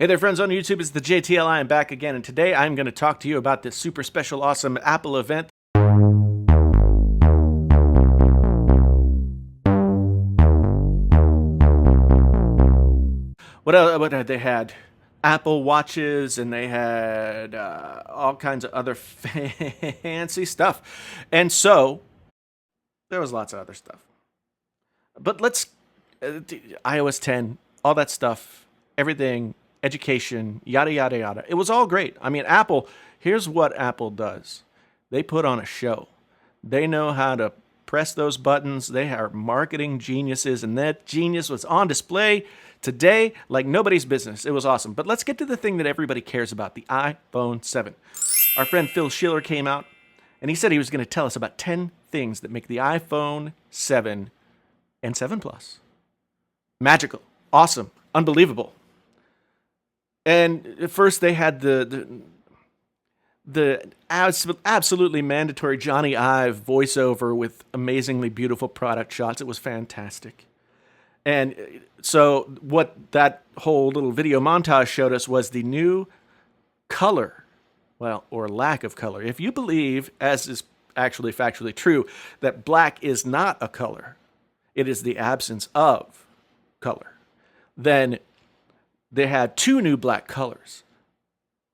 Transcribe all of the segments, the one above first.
Hey there, friends on YouTube. It's the JTLI. I'm back again, and today I'm going to talk to you about this super special, awesome Apple event. What they had? Apple Watches, and they had all kinds of other fancy stuff. And so, there was lots of other stuff. But let's, iOS 10, all that stuff, everything, education, yada, yada, yada. It was all great. I mean, Apple, here's what Apple does. They put on a show. They know how to press those buttons. They are marketing geniuses, and that genius was on display today like nobody's business. It was awesome. But let's get to the thing that everybody cares about, the iPhone 7. Our friend Phil Schiller came out, and he said he was going to tell us about 10 things that make the iPhone 7 and 7 Plus magical, awesome, unbelievable. And at first they had the absolutely mandatory Johnny Ive voiceover with amazingly beautiful product shots. It was fantastic. And so what that whole little video montage showed us was the new color, well, or lack of color. If you believe, as is actually factually true, that black is not a color, it is the absence of color, then they had two new black colors.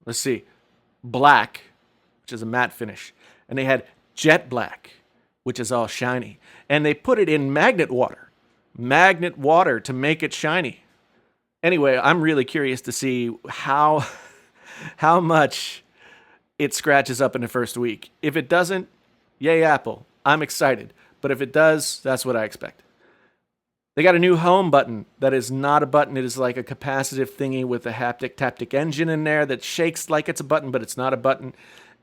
Let's see. Black, which is a matte finish. And they had jet black, which is all shiny. And they put it in magnet water. Magnet water to make it shiny. Anyway, I'm really curious to see how much it scratches up in the first week. If it doesn't, yay Apple. I'm excited. But if it does, that's what I expect. They got a new home button that is not a button. It is like a capacitive thingy with a haptic engine in there that shakes like it's a button, but it's not a button.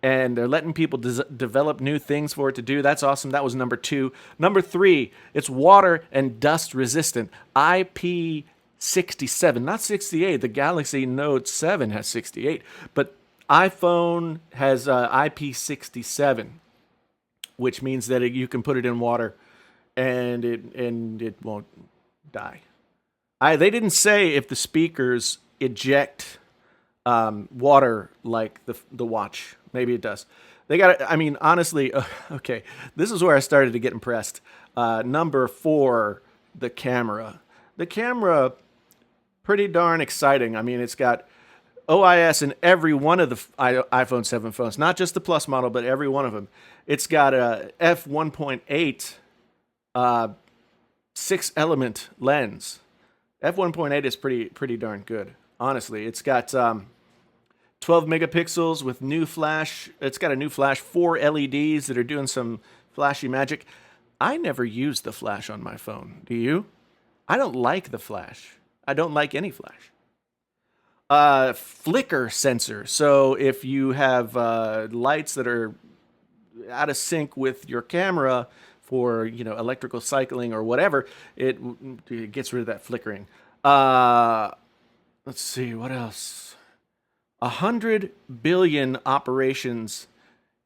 And they're letting people develop new things for it to do. That's awesome. That was number 2. Number 3, it's water and dust resistant. IP67, not 68. The Galaxy Note 7 has 68. But iPhone has IP67, which means that you can put it in water and it won't die. They didn't say if the speakers eject water like the watch. Maybe it does. They got. I mean, honestly, okay. This is where I started to get impressed. Number 4, the camera. The camera, pretty darn exciting. I mean, it's got OIS in every one of the iPhone 7 phones, not just the Plus model, but every one of them. It's got a f1.8. 6-element lens. F1.8 is pretty darn good. Honestly, it's got 12 megapixels with new flash. It's got a new flash, 4 LEDs that are doing some flashy magic. I never use the flash on my phone. Do you? I don't like the flash. I don't like any flash. Flicker sensor. So if you have lights that are out of sync with your camera, for electrical cycling or whatever, it gets rid of that flickering. Let's see, what else? 100 billion operations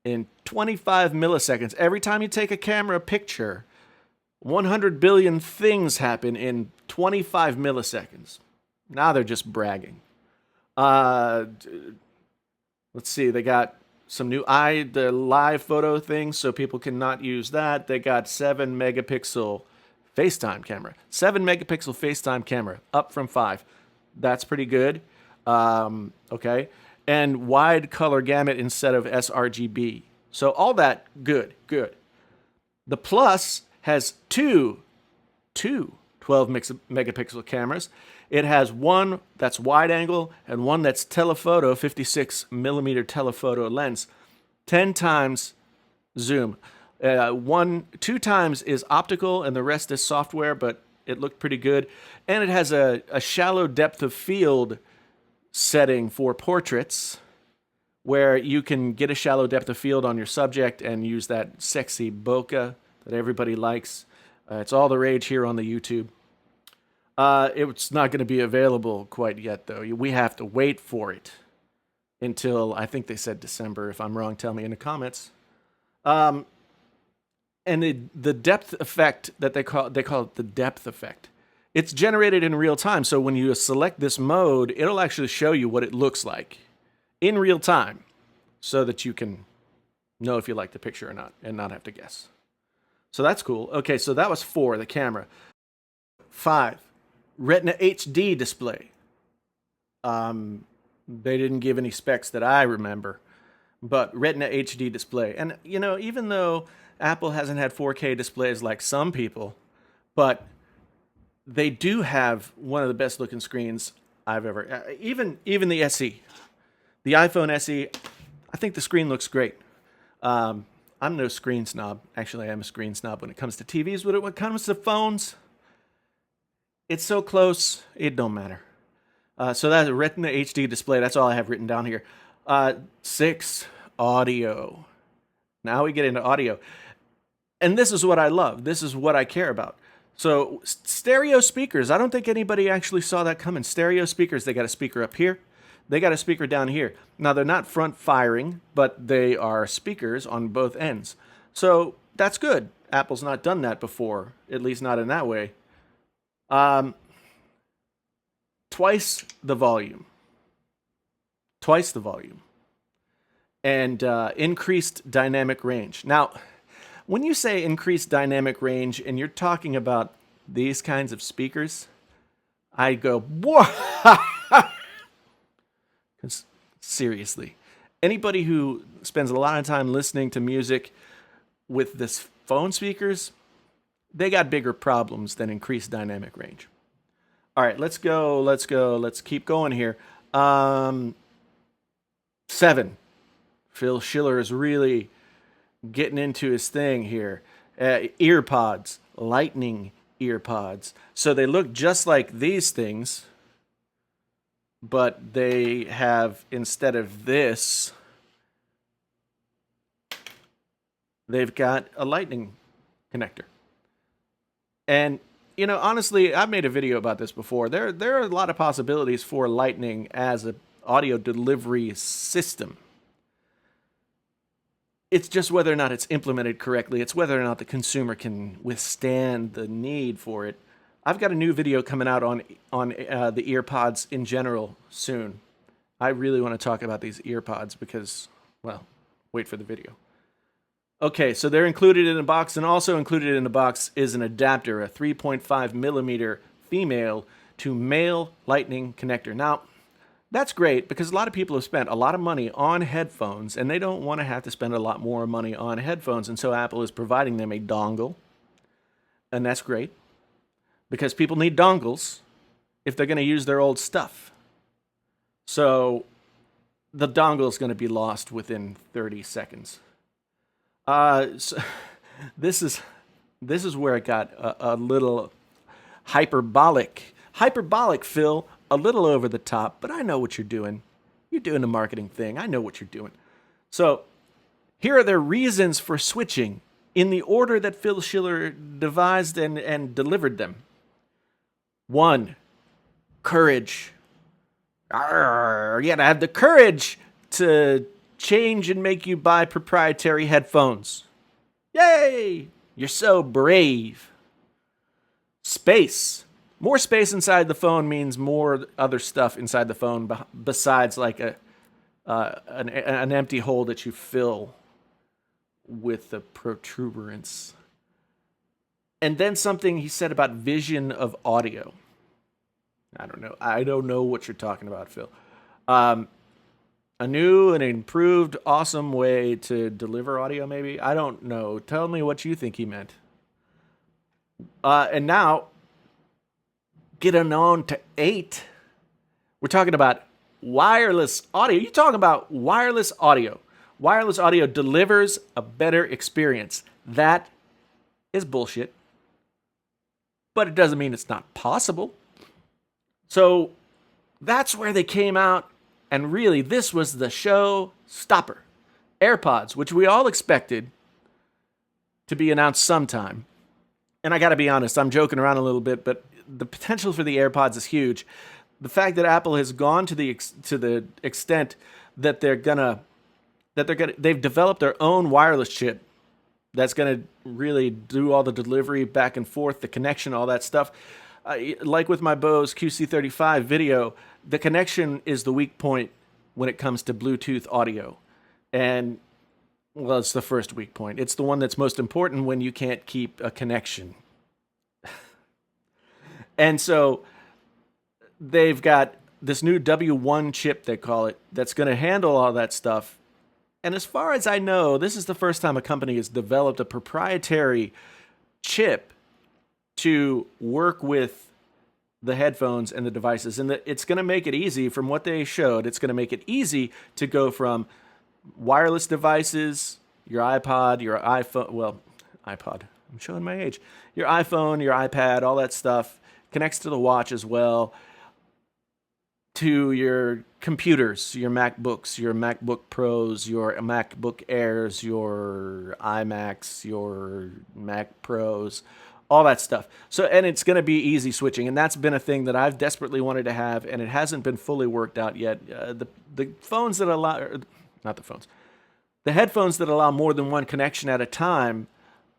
in 25 milliseconds. Every time you take a camera picture, 100 billion things happen in 25 milliseconds. Now they're just bragging. Let's see, they got some new the live photo thing, so people cannot use that. They got 7 megapixel FaceTime camera. 7 megapixel FaceTime camera, up from 5. That's pretty good. Okay. And wide color gamut instead of sRGB. So all that, good. The Plus has two 12 megapixel cameras. It has one that's wide angle and one that's telephoto, 56 millimeter telephoto lens, 10 times zoom. 2 times is optical and the rest is software, but it looked pretty good. And it has a shallow depth of field setting for portraits, where you can get a shallow depth of field on your subject and use that sexy bokeh that everybody likes. It's all the rage here on the YouTube. It's not going to be available quite yet, though. We have to wait for it until, I think they said December. If I'm wrong, tell me in the comments. And the depth effect that they call it the depth effect. It's generated in real time. So when you select this mode, it'll actually show you what it looks like in real time so that you can know if you like the picture or not and not have to guess. So that's cool. Okay, so that was 4, the camera. 5, Retina HD display. They didn't give any specs that I remember, but Retina HD display. And, you know, even though Apple hasn't had 4K displays like some people, but they do have one of the best looking screens I've ever, even the SE. The iPhone SE, I think the screen looks great. I'm no screen snob. Actually, I am a screen snob when it comes to TVs. When it comes to phones, it's so close, it don't matter. So that's a Retina HD display. That's all I have written down here. 6, audio. Now we get into audio. And this is what I love. This is what I care about. So stereo speakers. I don't think anybody actually saw that coming. Stereo speakers. They got a speaker up here. They got a speaker down here. Now, they're not front firing, but they are speakers on both ends. So that's good. Apple's not done that before, at least not in that way. Twice the volume. Twice the volume. And increased dynamic range. Now, when you say increased dynamic range and you're talking about these kinds of speakers, I go, whoa! Because seriously, anybody who spends a lot of time listening to music with this phone speakers, they got bigger problems than increased dynamic range. All right, let's go. Let's keep going here. 7. Phil Schiller is really getting into his thing here. Earpods, lightning earpods. So they look just like these things, but they have, instead of this, they've got a lightning connector. And, you know, honestly, I've made a video about this before. There are a lot of possibilities for lightning as an audio delivery system. It's just whether or not it's implemented correctly. It's whether or not the consumer can withstand the need for it. I've got a new video coming out on the earpods in general soon. I really want to talk about these earpods because, well, wait for the video. Okay, so they're included in the box, and also included in the box is an adapter, a 3.5 millimeter female to male lightning connector. Now, that's great because a lot of people have spent a lot of money on headphones, and they don't want to have to spend a lot more money on headphones, and so Apple is providing them a dongle, and that's great because people need dongles if they're going to use their old stuff. So the dongle is going to be lost within 30 seconds. So this is where it got a little hyperbolic. Hyperbolic, Phil, a little over the top, but I know what you're doing. You're doing a marketing thing. I know what you're doing. So here are their reasons for switching in the order that Phil Schiller devised and delivered them. 1, courage. Arr, you gotta have the courage to change and make you buy proprietary headphones. Yay! You're so brave. Space. More space inside the phone means more other stuff inside the phone besides like an empty hole that you fill with the protuberance. And then something he said about vision of audio. I don't know what you're talking about, Phil. A new and improved, awesome way to deliver audio, maybe? I don't know. Tell me what you think he meant. And now, getting on to 8. We're talking about wireless audio. You're talking about wireless audio. Wireless audio delivers a better experience. That is bullshit. But it doesn't mean it's not possible. So that's where they came out. And really, this was the show stopper. AirPods, which we all expected to be announced sometime. And I got to be honest, I'm joking around a little bit, but the potential for the AirPods is huge. The fact that Apple has gone to the extent that they've developed their own wireless chip that's going to really do all the delivery back and forth, the connection, all that stuff. like with my Bose QC35 video, the connection is the weak point when it comes to Bluetooth audio. And, well, it's the first weak point. It's the one that's most important when you can't keep a connection. And so they've got this new W1 chip, they call it, that's going to handle all that stuff. And as far as I know, this is the first time a company has developed a proprietary chip to work with the headphones and the devices. And it's going to make it easy, from what they showed, it's going to make it easy to go from wireless devices, your iPod, your iPhone, well, iPod, I'm showing my age, your iPhone, your iPad, all that stuff connects to the watch as well, to your computers, your MacBooks, your MacBook Pros, your MacBook Airs, your iMacs, your Mac Pros, all that stuff. So, and it's going to be easy switching, and that's been a thing that I've desperately wanted to have, and it hasn't been fully worked out yet. The phones that allow, not the phones, the headphones that allow more than one connection at a time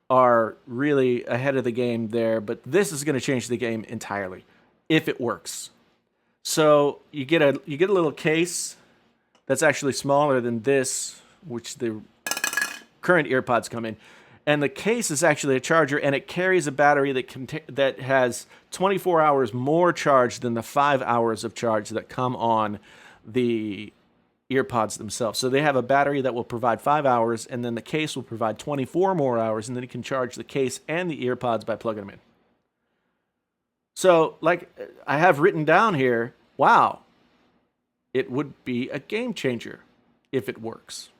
are really ahead of the game there, but this is going to change the game entirely if it works. So you get a little case that's actually smaller than this, which the current earpods come in, and the case is actually a charger, and it carries a battery that has 24 hours more charge than the 5 hours of charge that come on the earpods themselves. So they have a battery that will provide 5 hours, and then the case will provide 24 more hours, and then you can charge the case and the earpods by plugging them in. So, like I have written down here, wow, it would be a game changer if it works.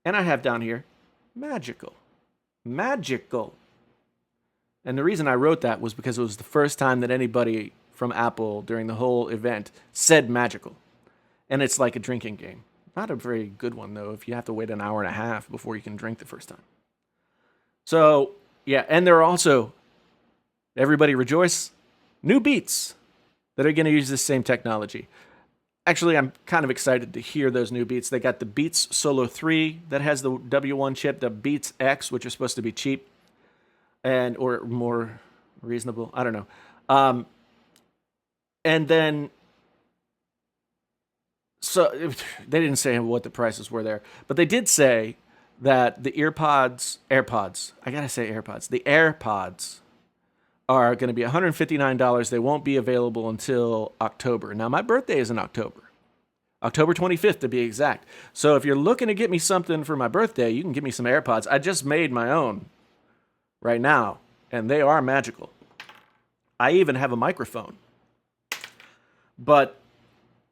And I have down here, magical. Magical. And the reason I wrote that was because it was the first time that anybody from Apple during the whole event said magical. And it's like a drinking game. Not a very good one, though, if you have to wait an hour and a half before you can drink the first time. So, yeah, and there are also, everybody rejoice, new Beats that are going to use this same technology. Actually, I'm kind of excited to hear those new Beats. They got the Beats Solo 3 that has the W1 chip, the Beats X, which are supposed to be cheap and or more reasonable. I don't know. And then, so they didn't say what the prices were there, but they did say that the AirPods, I gotta say AirPods, the AirPods are going to be $159. They won't be available until October. Now, my birthday is in October. October 25th, to be exact. So if you're looking to get me something for my birthday, you can get me some AirPods. I just made my own right now, and they are magical. I even have a microphone. But,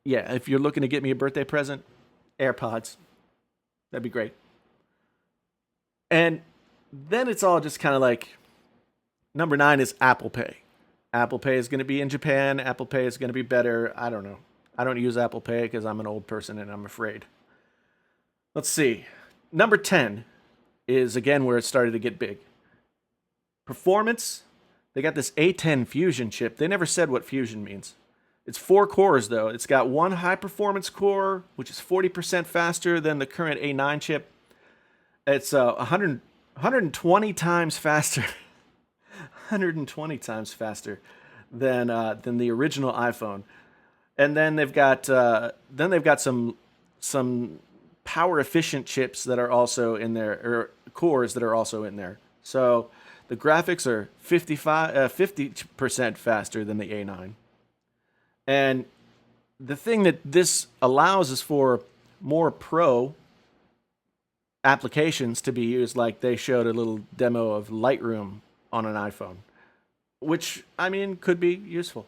yeah, if you're looking to get me a birthday present, AirPods. That'd be great. And then it's all just kind of like, number 9 is Apple Pay. Apple Pay is going to be in Japan. Apple Pay is going to be better. I don't know. I don't use Apple Pay because I'm an old person and I'm afraid. Let's see. Number 10 is, again, where it started to get big. Performance. They got this A10 Fusion chip. They never said what Fusion means. It's 4 cores, though. It's got one high-performance core, which is 40% faster than the current A9 chip. It's 120 times faster. 120 times faster than the original iPhone, and then they've got some power efficient chips that are also in there, or cores that are also in there. So the graphics are 50% faster than the A9, and the thing that this allows is for more pro applications to be used. Like they showed a little demo of Lightroom on an iPhone, which, I mean, could be useful.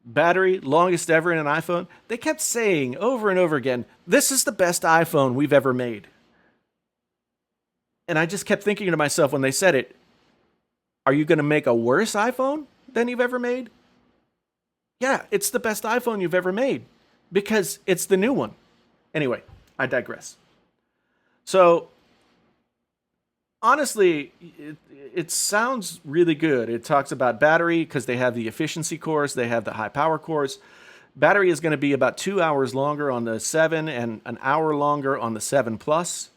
Battery, longest ever in an iPhone. They kept saying over and over again, this is the best iPhone we've ever made. And I just kept thinking to myself when they said it, are you going to make a worse iPhone than you've ever made? Yeah, it's the best iPhone you've ever made because it's the new one. Anyway, I digress. So, honestly, it sounds really good. It talks about battery because they have the efficiency cores, they have the high power cores. Battery is going to be about 2 hours longer on the 7 and an hour longer on the 7 Plus,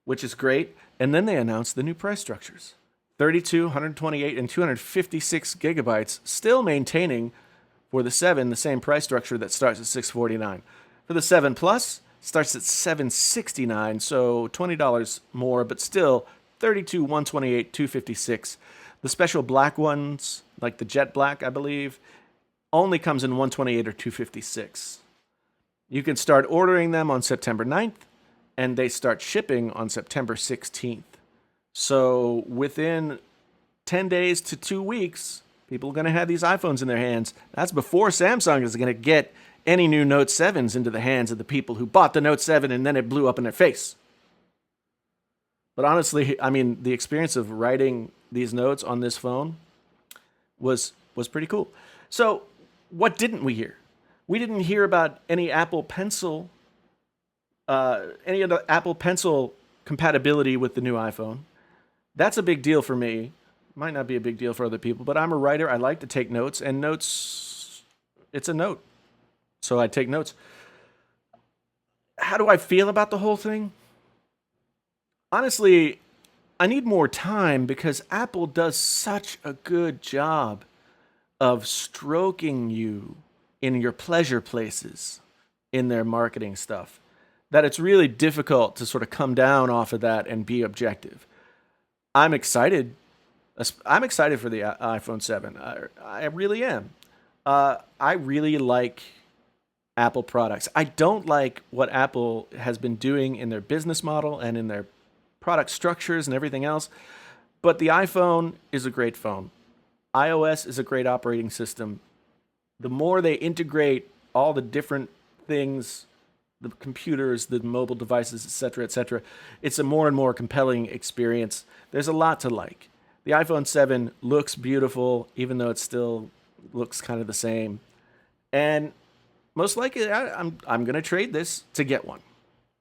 which is great. And then they announced the new price structures. 32, 128, and 256 gigabytes, still maintaining for the 7 the same price structure that starts at $649. For the 7 Plus, starts at $769, so $20 more, but still 32, 128, 256. The special black ones, like the jet black, I believe, only comes in 128 or 256. You can start ordering them on September 9th, and they start shipping on September 16th. So within 10 days to 2 weeks, people are going to have these iPhones in their hands. That's before Samsung is going to get any new Note 7s into the hands of the people who bought the Note 7 and then it blew up in their face. But honestly, I mean, the experience of writing these notes on this phone was pretty cool. So what didn't we hear? We didn't hear about any Apple Pencil, any of the Apple Pencil compatibility with the new iPhone. That's a big deal for me. Might not be a big deal for other people, but I'm a writer. I like to take notes, and notes, it's a note. So I take notes. How do I feel about the whole thing? Honestly, I need more time because Apple does such a good job of stroking you in your pleasure places in their marketing stuff that it's really difficult to sort of come down off of that and be objective. I'm excited. I'm excited for the iPhone 7. I really am. I really like Apple products. I don't like what Apple has been doing in their business model and in their product structures and everything else. But the iPhone is a great phone. iOS is a great operating system. The more they integrate all the different things, the computers, the mobile devices, etc., it's a more and more compelling experience. There's a lot to like. The iPhone 7 looks beautiful, even though it still looks kind of the same. And most likely, I'm going to trade this to get one.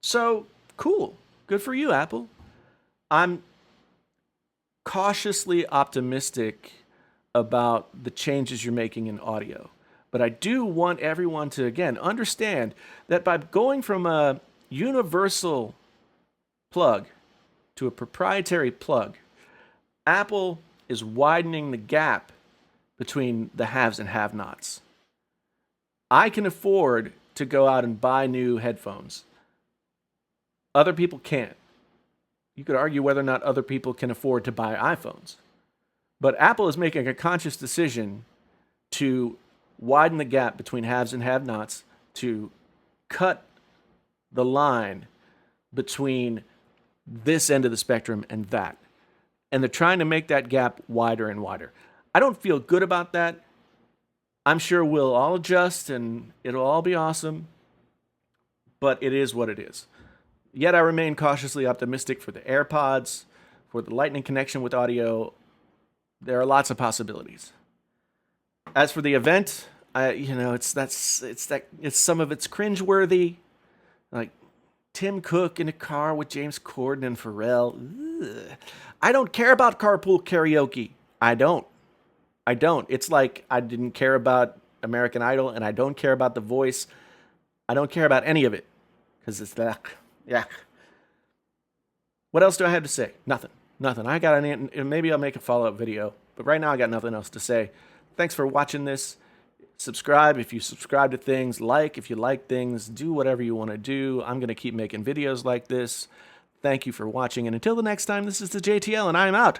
So, cool. Good for you, Apple. I'm cautiously optimistic about the changes you're making in audio. But I do want everyone to, again, understand that by going from a universal plug to a proprietary plug, Apple is widening the gap between the haves and have-nots. I can afford to go out and buy new headphones. Other people can't. You could argue whether or not other people can afford to buy iPhones. But Apple is making a conscious decision to widen the gap between haves and have-nots, to cut the line between this end of the spectrum and that. And they're trying to make that gap wider and wider. I don't feel good about that. I'm sure we'll all adjust and it'll all be awesome. But it is what it is. Yet I remain cautiously optimistic for the AirPods, for the Lightning connection with audio. There are lots of possibilities. As for the event, it's some of it's cringeworthy, like Tim Cook in a car with James Corden and Pharrell. Ugh. I don't care about carpool karaoke. I don't. It's like I didn't care about American Idol, and I don't care about The Voice. I don't care about any of it because it's that. Yeah. What else do I have to say? Nothing. I got maybe I'll make a follow-up video, but right now I got nothing else to say. Thanks for watching this. Subscribe if you subscribe to things. Like if you like things. Do whatever you want to do. I'm going to keep making videos like this. Thank you for watching, and until the next time, this is the JTL, and I'm out.